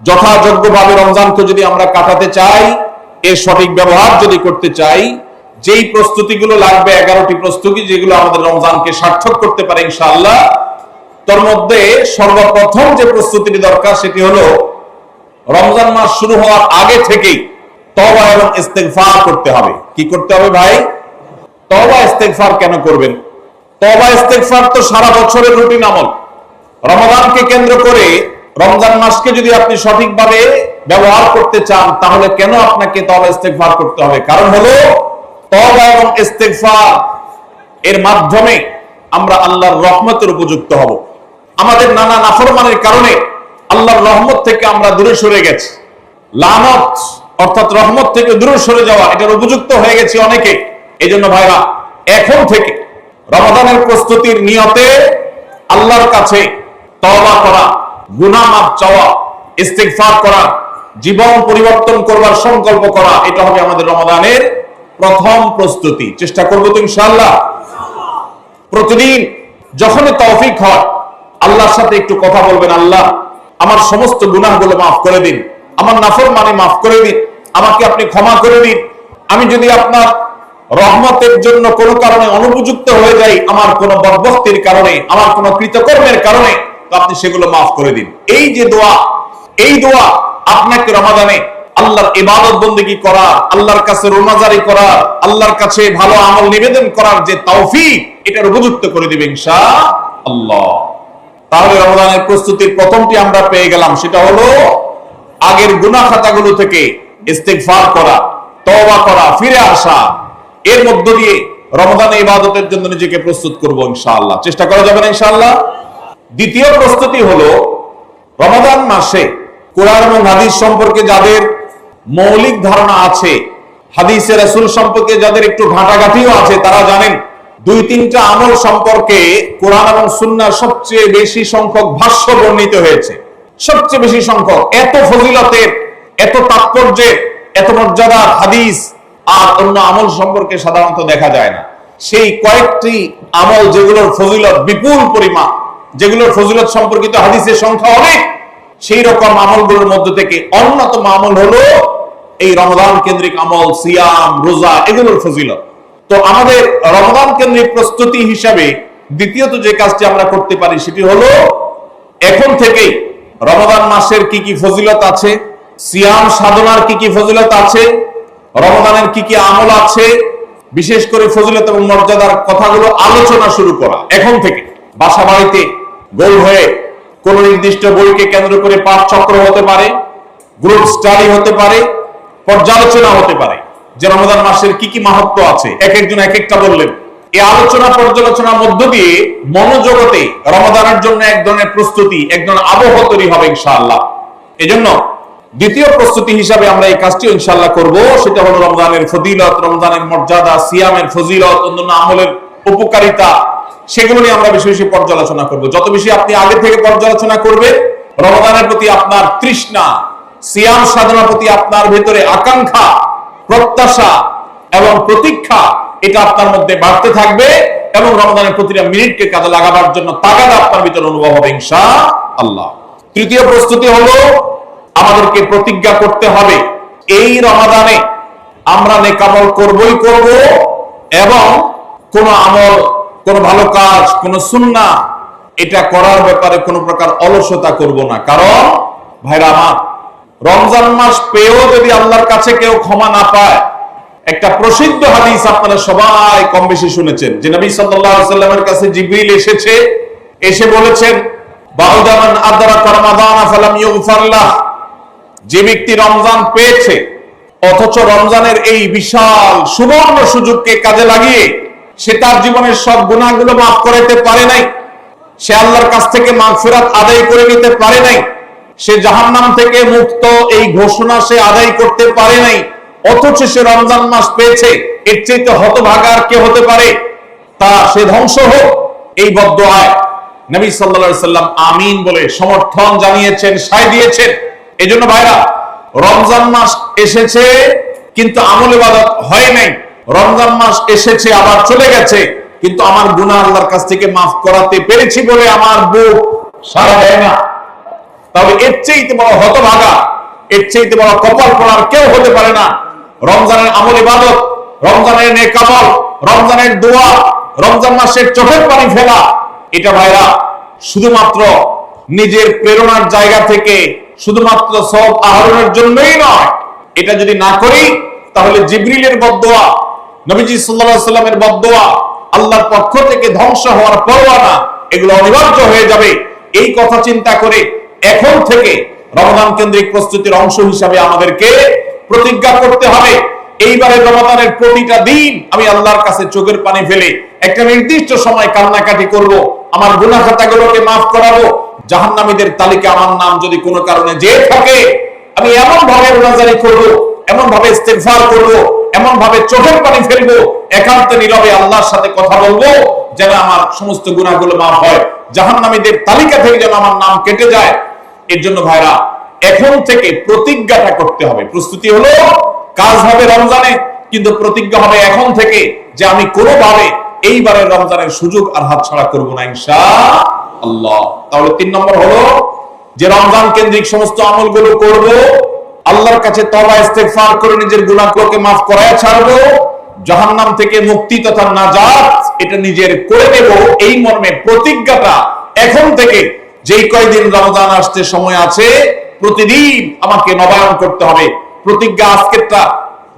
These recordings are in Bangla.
যথাযোগ্যভাবে রমজানকে যদি আমরা কাটাতে চাই, এর সঠিক ব্যবহার যদি করতে চাই, যেই প্রস্তুতিগুলো লাগবে 11টি প্রস্তুতি যেগুলো আমাদের রমজানকে সার্থক করতে পারে ইনশাআল্লাহ, তার মধ্যে সর্বপ্রথম যে প্রস্তুতিটি দরকার সেটি হলো রমজান মাস শুরু হওয়ার আগে থেকেই তওবা এবং ইস্তেগফার করতে হবে। কি করতে হবে ভাই? তওবা ইস্তেগফার কেন করবেন? তওবা ইস্তেগফার তো সারা বছরের রুটিন আমল। রমজানকে কেন্দ্র করে রমজান মাসকে যদি আপনি সঠিকভাবে ব্যবহার করতে চান, তাহলে কেন আপনাকে তওবা ইস্তেগফার করতে হবে? কারণ হলো তওবা এবং ইস্তেগফার এর মাধ্যমে আমরা আল্লাহর রহমতের উপযুক্ত হব। আমাদের নানা নাফরমানের কারণে আল্লাহর রহমত থেকে আমরা দূরে সরে গেছি। লানত অর্থাৎ রহমত থেকে দূরে সরে যাওয়া, এটার উপযুক্ত হয়ে গেছি অনেকে। এই জন্য ভাইরা, এখন থেকে রমাদানের প্রস্তুতির নিয়তে আল্লাহর কাছে তওবা করা, গুনাহ মাফ চাওয়া, ইস্তেগফার করা, জীবন পরিবর্তন করবার সংকল্প করা, এটা হবে আমাদের রমাদানের প্রথম প্রস্তুতি। চেষ্টা করবো তো ইনশাআল্লাহ। প্রতিদিন যখনই তৌফিক হয় আল্লাহর সাথে একটু কথা বলবেন, আল্লাহ আমার সমস্ত গুনাহগুলো মাফ করে দিন, আমার নাফরমানি মাফ করে দিন, আমাকে আপনি ক্ষমা করে দিন। আমি যদি আপনার রহমতের জন্য কোনো কারণে অনুপযুক্ত হয়ে যাই, আমার কোনো বদবখতির কারণে, আমার কোনো কৃতকর্মের কারণে, তো আপনি সেগুলো মাফ করে দিন। এই যে দোয়া, এই দোয়া আপনাকে রমাদানে আল্লাহর ইবাদত বন্দেগী করার, আল্লাহর কাছে রোনাজারি করার, আল্লাহর কাছে ভালো আমল নিবেদন করার যে তৌফিক, এটার উপযুক্ত করে দিবে ইনশাআল্লাহ। তাহলে রমাদানের প্রস্তুতির প্রথমটি আমরা পেয়ে গেলাম, সেটা হলো আগের গুনাহ খাতাগুলো থেকে ইস্তেগফার করা, তওবা করা, ফিরে আসা। এর মধ্য দিয়ে রমাদানে ইবাদতের জন্য নিজেকে প্রস্তুত করব ইনশাআল্লাহ। চেষ্টা করা যাবে না ইনশাআল্লাহ। দ্বিতীয় প্রস্তুতি হলো রমাদান মাসে কোরআন এবং হাদিস সম্পর্কে যাদের মৌলিক ধারণা আছে, হাদিসে রাসূল সম্পর্কে যাদের একটু ঘাটাঘাটিও আছে, তারা জানেন 2-3টা আমল সম্পর্কে কোরআন এবং সুন্নাহর সবচেয়ে বেশি সংখ্যক ভাষ্য বর্ণিত হয়েছে। সবচেয়ে বেশি সংখ্যক। এত ফজিলতের, এত তাৎপর্যের, এত মর্যাদার হাদিস আর অন্য আমল সম্পর্কে সাধারণত দেখা যায় না। সেই কয়েকটি আমল যেগুলোর ফজিলত বিপুল পরিমাণ, যেগুলোর ফজিলত সম্পর্কিত হাদিসের সংখ্যা অনেক, সেই রকম আমলগুলোর মধ্য থেকে অন্যতম আমল হলো এই রমজান কেন্দ্রিক আমল, সিয়াম, রোজা, এগুলোর ফজিলত। তো আমাদের রমজান কেন্দ্রিক প্রস্তুতি হিসাবে দ্বিতীয়ত যে কাজটি আমরা করতে পারি সেটি হলো এখন থেকেই রমজান মাসের কি কি ফজিলত আছে, সিয়াম সাধনার কি কি ফজিলত আছে, রমজানের কি কি আমল আছে, বিশেষ করে ফজিলত এবং মর্যাদার কথাগুলো আলোচনা শুরু করা। এখন থেকে বাসা বাড়িতে গোল হয়ে কোন নির্দিষ্ট বইকে কেন্দ্র করে পাঠ চক্র হতে পারে, গ্রুপ স্টাডি হতে পারে, পর্যালোচনা হতে পারে যে রমজান মাসের কি কি মাহাত্ম্য আছে, এক একজন এক একটা বললেন। এই আলোচনা পর্যালোচনার মধ্য দিয়ে মনোজগতে রমজানের জন্য এক ধরনের প্রস্তুতি, এক ধরনের আবহ তৈরি হবে ইনশাআল্লাহ। এজন্য দ্বিতীয় প্রস্তুতি হিসাবে আমরা এই কাজটি ইনশাআল্লাহ করব, সেটা হলো রমজানের ফজিলত, রমজানের মর্যাদা, সিয়ামের ফজিলত, অন্যান্য আমলের উপকারিতা, সেগুলো নিয়ে আমরা বেশি বেশি পর্যালোচনা করব। যত বেশি আপনি আগে থেকে পর্যালোচনা করবেন, রমজানের প্রতি আপনার তৃষ্ণা, সিয়াম সাধনার প্রতি আপনার ভেতরে আকাঙ্ক্ষা, প্রত্যাশা এবং প্রতীক্ষা, এটা আপনার মধ্যে বাড়তে থাকবে এবং রমজানের প্রতিটা মিনিটকে কাজে লাগাবার জন্য তাগাদা আপনার ভিতরে অনুভব হবে ইনশাআল্লাহ। তৃতীয় প্রস্তুতি হলো আমাদেরকে প্রতিজ্ঞা করতে হবে এই রমাদানে আমরা নেক আমল করবই করব এবং কোন আমল, কোন ভালো কাজ, কোন সুন্নাহ এটা করার ব্যাপারে কোন প্রকার অলসতা করব না। কারণ ভাইরা আমার, রমজান মাস পেয়েও যদি আল্লাহর কাছে কেউ ক্ষমা না পায়, একটা প্রসিদ্ধ হাদিস আপনারা সবাই কম বেশি শুনেছেন যে নবী সাল্লাল্লাহু আলাইহি ওয়াসাল্লামের কাছে জিবরিল এসে বলেছেন, বাউদা মান আদরাকা রমাদান ফালাম ইউগফার লাহ, যে ব্যক্তি রমজান পেয়েছে অথচ রমজানের এই বিশাল সুবর্ণ সুযোগকে কাজে লাগিয়ে সে তার জীবনের সব গুনাহগুলো মাফ করাতে পারে নাই, সে আল্লাহর কাছ থেকে মাগফিরাত আদায় করে নিতে পারে নাই, সে জাহান্নাম থেকে মুক্ত এই ঘোষণা সে আদায় করতে পারে নাই, অথচ সে রমজান মাস পেয়েছে, এর চাইতে হতভাগা আর কে হতে পারে? তা সে ধ্বংস হোক, এই বদদুআয় নবী সাল্লাল্লাহু আলাইহি সাল্লাম আমিন বলে সমর্থন জানিয়েছেন, সায় দিয়েছেন। এজন্য ভাইরা, রমজান মাস এসেছে কিন্তু আমল ইবাদত হয় নাই, রমজান মাস এসেছে আবার চলে গেছে কিন্তু আমার গুনাহ আল্লাহর কাছ থেকে মাফ করাতে পেরেছি বলে আমার বুক সাড়া দেয় না। তাহলে এর চেয়ে বড় হতভাগা, এর চেয়ে বড় কপাল পড়ার কেউ হতে পারে না। রমজানের আমল ইবাদত, রমজানের নেক আমল, রমজানের দোয়া, রমজান মাসের চোখের পানি ফেলা, এটা ভাইরা শুধুমাত্র নিজের প্রেরণার জায়গা থেকে শুধুমাত্র সওয়াব আহরণের জন্যই নয়। এটা যদি না করি তাহলে জিবরিলের বদদোয়া, নবীজি সাল্লাল্লাহু আলাইহি সাল্লামের বদদোয়া, আল্লাহর পক্ষ থেকে ধ্বংস হওয়ার পরোয়ানা, এগুলো অনিবার্য হয়ে যাবে। এই কথা চিন্তা করে এখন থেকে রমজান কেন্দ্রিক প্রস্তুতির অংশ হিসাবে আমাদেরকে প্রতিজ্ঞা করতে হবে, এইবারে রমজানের প্রতিটা দিন আমি আল্লাহর কাছে চোখের পানি ফেলে একটা নির্দিষ্ট সময় কান্নাকাটি করব, আমার গুনাহ খাতাগুলোকে মাফ করাবো। জাহান্নামীদের তালিকা আমার নাম যদি কোনো কারণে যেয়ে থাকে, আমি এমন ভাবে রোজাদারি করব, এমন ভাবে ইস্তেগফার করব, এমন ভাবে চোখের পানি ফেলবো, একান্তে নীরবে আল্লাহর সাথে কথা বলবো, যেন আমার সমস্ত গুনাহগুলো মাফ হয়, জাহান্নামীদের তালিকা থেকে যেন আমার নাম কেটে যায়। এর জন্য ভাইরা এখন থেকে প্রতিজ্ঞাটা করতে হবে। প্রস্তুতি হলো কাজ হবে রমজানে, কিন্তু প্রতিজ্ঞা হবে এখন থেকে যে আমি কোনোভাবে এইবারের রমজানের সুযোগ আর হাতছাড়া করব না ইনশাআল্লাহ। তাহলে 3 নম্বর হলো যে রমজান কেন্দ্রিক সমস্ত আমলগুলো করব, আল্লাহর কাছে তওবা ইস্তেগফার করে নিজের গুনাহগুলোকে মাফ করায় ছাড়বো, জাহান্নাম থেকে মুক্তি তথা নাজাত এটা নিজের করে নেব। এই মর্মে প্রতিজ্ঞাটা এখন থেকে যেই কয়দিন রমজান আসতে সময় আছে প্রতিদিন আমাকে নবায়ন করতে হবে। প্রতিজ্ঞা আজকেরটা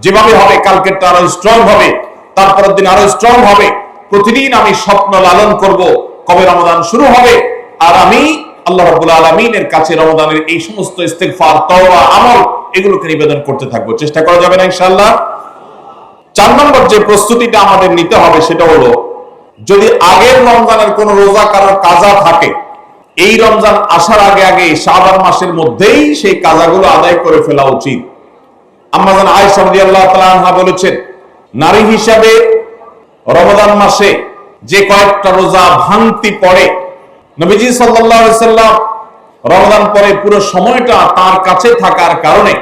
যেভাবে হবে কালকেরটা আরো স্ট্রং হবে, তারপরের দিন আরো স্ট্রং হবে। প্রতিদিন আমি স্বপ্ন লালন করব কবে রমজান শুরু হবে, আর আমি আল্লাহ রাব্বুল আলামিনের কাছে রমজানের এই সমস্ত ইস্তেগফার, তওবা, আমল এগুলোকে নিবেদন করতে থাকবো। চেষ্টা করা যাবে না ইনশাআল্লাহ। 4 নম্বর যে প্রস্তুতিটা আমাদের নিতে হবে সেটা হলো, যদি আগের রমজানের কোন রোজা কারোর কাজা থাকে, এই রমজান আসার আগে আগে শাবান মাসের মধ্যেই সেই কাজাগুলো আদায় করে ফেলা উচিত। আম্মা জান আয়েশা রাদিয়াল্লাহু তাআলা আনহা বলেছেন, নারী হিসাবে রমজান মাসে যে কয়েকটা রোজা ভাঙতি পড়ে, নবীজি সাল্লাল্লাহু আলাইহি সাল্লাম রমজান পরে পুরো সময়টা তার কাছে থাকার কারণে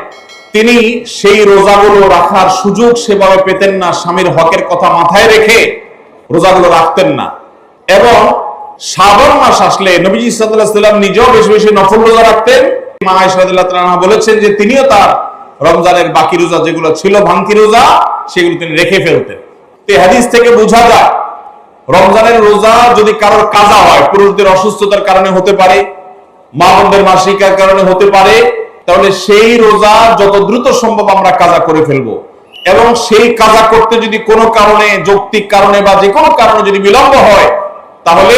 তিনি সেই রোজাগুলো রাখার সুযোগ সেভাবে পেতেন না। স্বামীর হকের কথা মাথায় রেখে রোজাগুলো রাখতেন না। এবং শাবান মাস আসলে নবীজি সাল্লাল্লাহু আলাইহি সাল্লাম নিজেও বেশি বেশি নফল রোজা রাখতেন। মা আয়েশা রাদিয়াল্লাহু তাআলা আনহা বলেছেন যে তিনিও তার রমজানের বাকি রোজা যেগুলো ছিল ভাঙতি রোজা, সেগুলো তিনি রেখে ফেলতেন। এই হাদিস থেকে বোঝা যায় রমজানের রোজা যদি কারোর কাজা হয়, পুরুষদের অসুস্থতার কারণে হতে পারে, মা বোনদের মাসিকার কারণে হতে পারে, তাহলে সেই রোজা যত দ্রুত সম্ভব আমরা কাজা করে ফেলবো। এবং সেই কাজা করতে যদি কোনো কারণে, যৌক্তিক কারণে বা যে কোনো কারণে যদি বিলম্ব হয়, তাহলে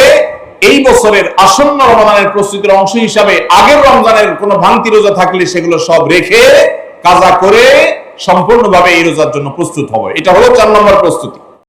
এই বছরের আসন্ন রমজানের প্রস্তুতির অংশ হিসাবে আগের রমজানের কোনো ভাঙতি রোজা থাকলে সেগুলো সব রেখে কাজা করে সম্পূর্ণভাবে এই রোজার জন্য প্রস্তুত হবে। এটা হলো 4 নম্বর প্রস্তুতি।